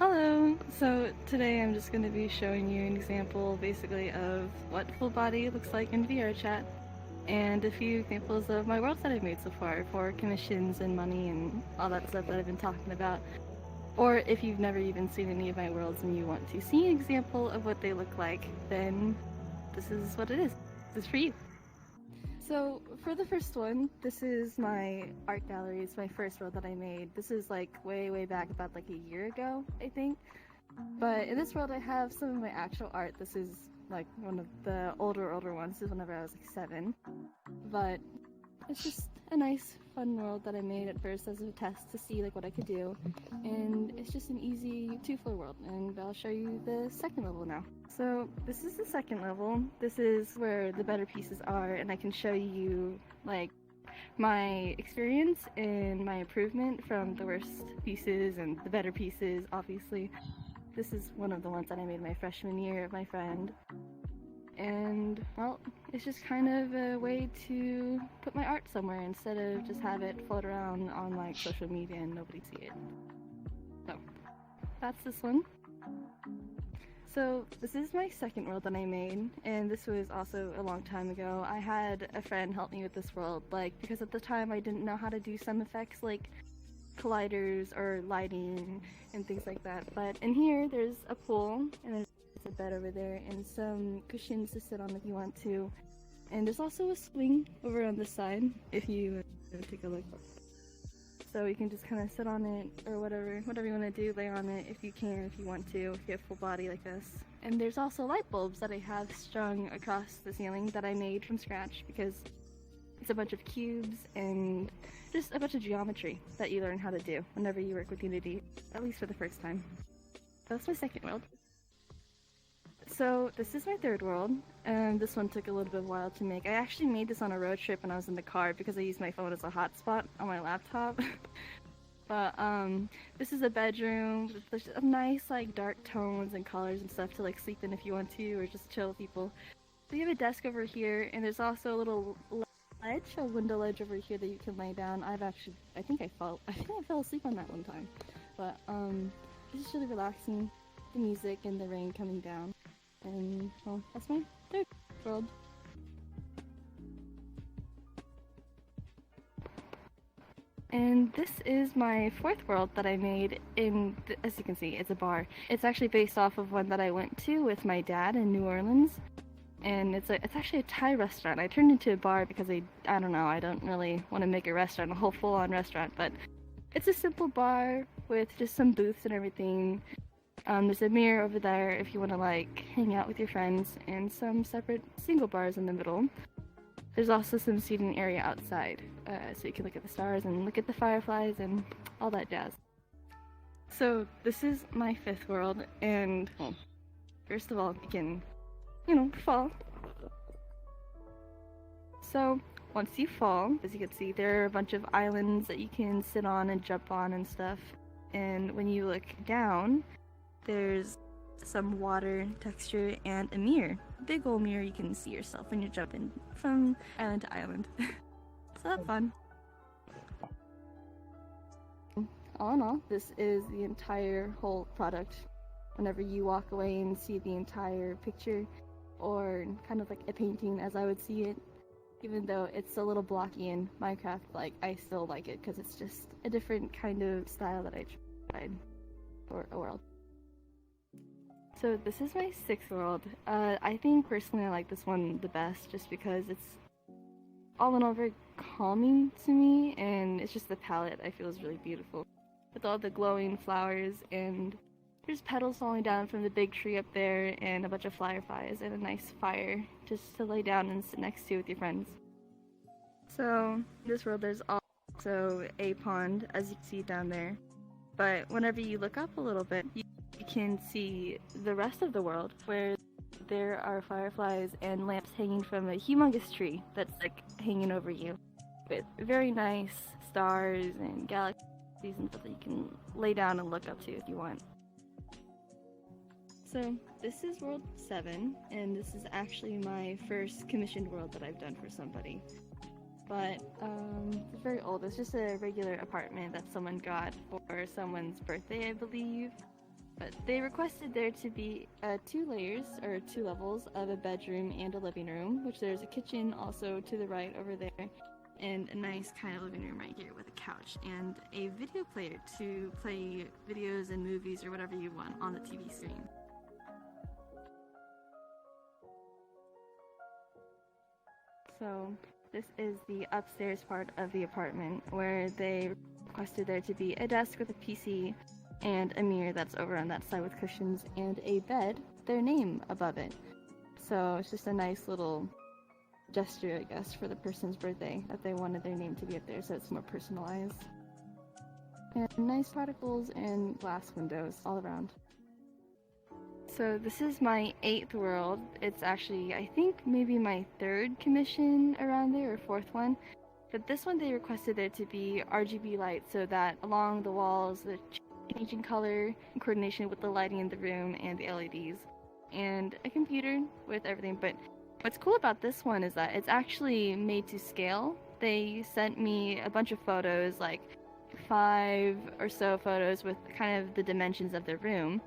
Hello! So today I'm just going to be showing you an example basically of what full body looks like in VRChat and a few examples of my worlds that I've made so far for commissions and money and all that stuff that I've been talking about. Or if you've never even seen any of my worlds and you want to see an example of what they look like, then this is what it is. This is for you. So for the first one, this is my art gallery. It's my first world that I made. This is like way back, about like a year ago, I think. But in this world I have some of my actual art. This is like one of the older ones. This is whenever I was like 7. But it's just a nice fun world that I made at first as a test to see like what I could do. And it's just an easy 2-floor world, and I'll show you the second level now. So this is the second level. This is where the better pieces are, and I can show you like my experience and my improvement from the worst pieces and the better pieces, obviously. This is one of the ones that I made my freshman year of my friend. And, well, it's just kind of a way to put my art somewhere instead of just have it float around on like social media and nobody see it. So, that's this one. So this is my second world that I made, and this was also a long time ago. I had a friend help me with this world, like, because at the time I didn't know how to do some effects like colliders or lighting and things like that. But in here there's a pool, and there's a bed over there, and some cushions to sit on if you want to. And there's also a swing over on this side if you take a look. So you can just kind of sit on it, or whatever you want to do, lay on it if you can, if you want to, if you have full body like this. And there's also light bulbs that I have strung across the ceiling that I made from scratch, because it's a bunch of cubes and just a bunch of geometry that you learn how to do whenever you work with Unity, at least for the first time. That's my second world. So this is my third world, and this one took a little bit of a while to make. I actually made this on a road trip when I was in the car because I used my phone as a hotspot on my laptop. But this is a bedroom with a nice like dark tones and colors and stuff to like sleep in if you want to, or just chill with people. So you have a desk over here, and there's also a little ledge, a window ledge over here that you can lay down. I think I fell asleep on that one time. But it's just really relaxing. The music and the rain coming down. And, well, that's my third world. And this is my fourth world that I made as you can see, it's a bar. It's actually based off of one that I went to with my dad in New Orleans. And it's actually a Thai restaurant. I turned it into a bar because I don't know, I don't really want to make a restaurant, a whole full-on restaurant, but it's a simple bar with just some booths and everything. There's a mirror over there if you want to like hang out with your friends, and some separate single bars in the middle. There's also some seating area outside, so you can look at the stars and look at the fireflies and all that jazz. So this is my fifth world, and well, first of all, you can, fall. So once you fall, as you can see, there are a bunch of islands that you can sit on and jump on and stuff. And when you look down, there's some water texture and a mirror. A big old mirror you can see yourself when you're jumping from island to island. So that's fun. All in all, this is the entire whole product. Whenever you walk away and see the entire picture, or kind of like a painting as I would see it, even though it's a little blocky in Minecraft, like I still like it because it's just a different kind of style that I tried for a world. So this is my sixth world. I think personally I like this one the best just because it's all in all very calming to me, and it's just the palette I feel is really beautiful. With all the glowing flowers, and there's petals falling down from the big tree up there, and a bunch of fireflies, and a nice fire just to lay down and sit next to with your friends. So in this world there's also a pond, as you can see down there. But whenever you look up a little bit, you can see the rest of the world, where there are fireflies and lamps hanging from a humongous tree that's like hanging over you, with very nice stars and galaxies and stuff that you can lay down and look up to if you want. So this is world 7, and this is actually my first commissioned world that I've done for somebody. But it's very old. It's just a regular apartment that someone got for someone's birthday, I believe. But they requested there to be 2 layers or 2 levels of a bedroom and a living room, which there's a kitchen also to the right over there, and a nice kind of living room right here with a couch and a video player to play videos and movies or whatever you want on the TV screen. So this is the upstairs part of the apartment where they requested there to be a desk with a PC and a mirror that's over on that side with cushions and a bed, their name above it. So it's just a nice little gesture, I guess, for the person's birthday that they wanted their name to be up there so it's more personalized. And nice particles and glass windows all around. So this is my 8th world. It's actually, I think, maybe my 3rd commission around there, or 4th one. But this one they requested there to be RGB lights so that along the walls, the changing color in coordination with the lighting in the room and the LEDs. And a computer with everything. But what's cool about this one is that it's actually made to scale. They sent me a bunch of photos, like 5 or so photos with kind of the dimensions of the room.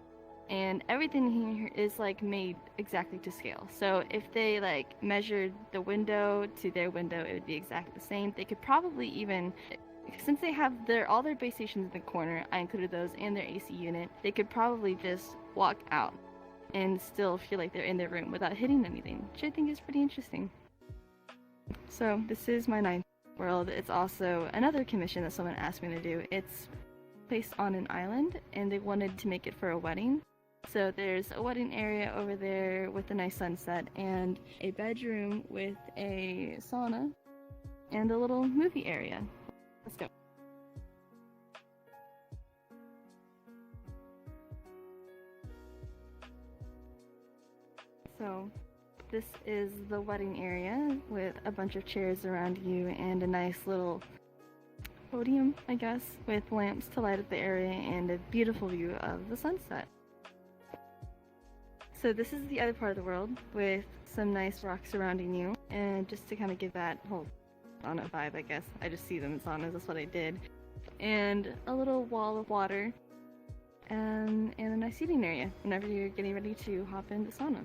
And everything here is like made exactly to scale. So if they like measured the window to their window, it would be exactly the same. They could probably even, since they have all their base stations in the corner, I included those and their AC unit, they could probably just walk out and still feel like they're in their room without hitting anything, which I think is pretty interesting. So this is my 9th world. It's also another commission that someone asked me to do. It's placed on an island and they wanted to make it for a wedding. So there's a wedding area over there with a nice sunset and a bedroom with a sauna and a little movie area. Let's go. So this is the wedding area with a bunch of chairs around you and a nice little podium, I guess, with lamps to light up the area and a beautiful view of the sunset. So this is the other part of the world with some nice rocks surrounding you, and just to kind of give that whole sauna vibe, I guess. I just see them in saunas, that's what I did. And a little wall of water, and a nice seating area whenever you're getting ready to hop in the sauna.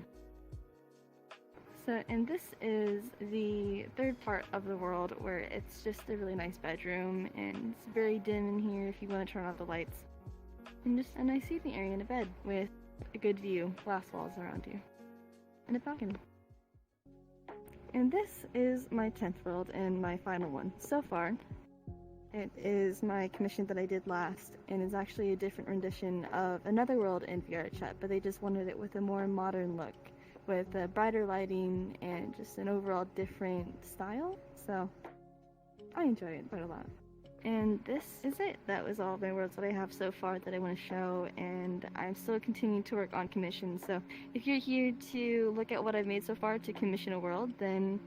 So, and this is the 3rd part of the world where it's just a really nice bedroom, and it's very dim in here if you want to turn off the lights. And just a nice seating area and a bed with a good view, glass walls around you, and a balcony. And this is my 10th world and my final one so far. It is my commission that I did last, and is actually a different rendition of another world in VRChat, but they just wanted it with a more modern look, with brighter lighting and just an overall different style. So I enjoy it quite a lot. And this is it. That was all of my worlds that I have so far that I want to show, and I'm still continuing to work on commissions. So if you're here to look at what I've made so far to commission a world, then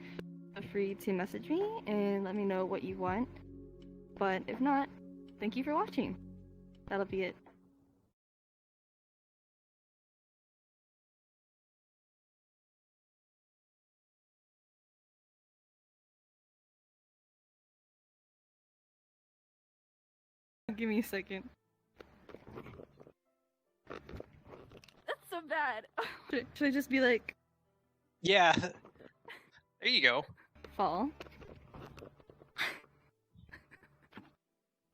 feel free to message me and let me know what you want. But if not, thank you for watching. That'll be it. Give me a second. That's so bad. Should I just be like... Yeah. There you go. Fall?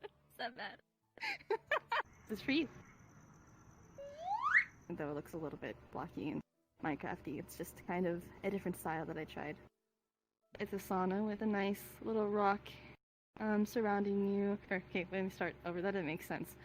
Is that bad? This is for you. Though it looks a little bit blocky and Minecrafty, it's just kind of a different style that I tried. It's a sauna with a nice little rock surrounding you. Okay, let me start over. That didn't make sense.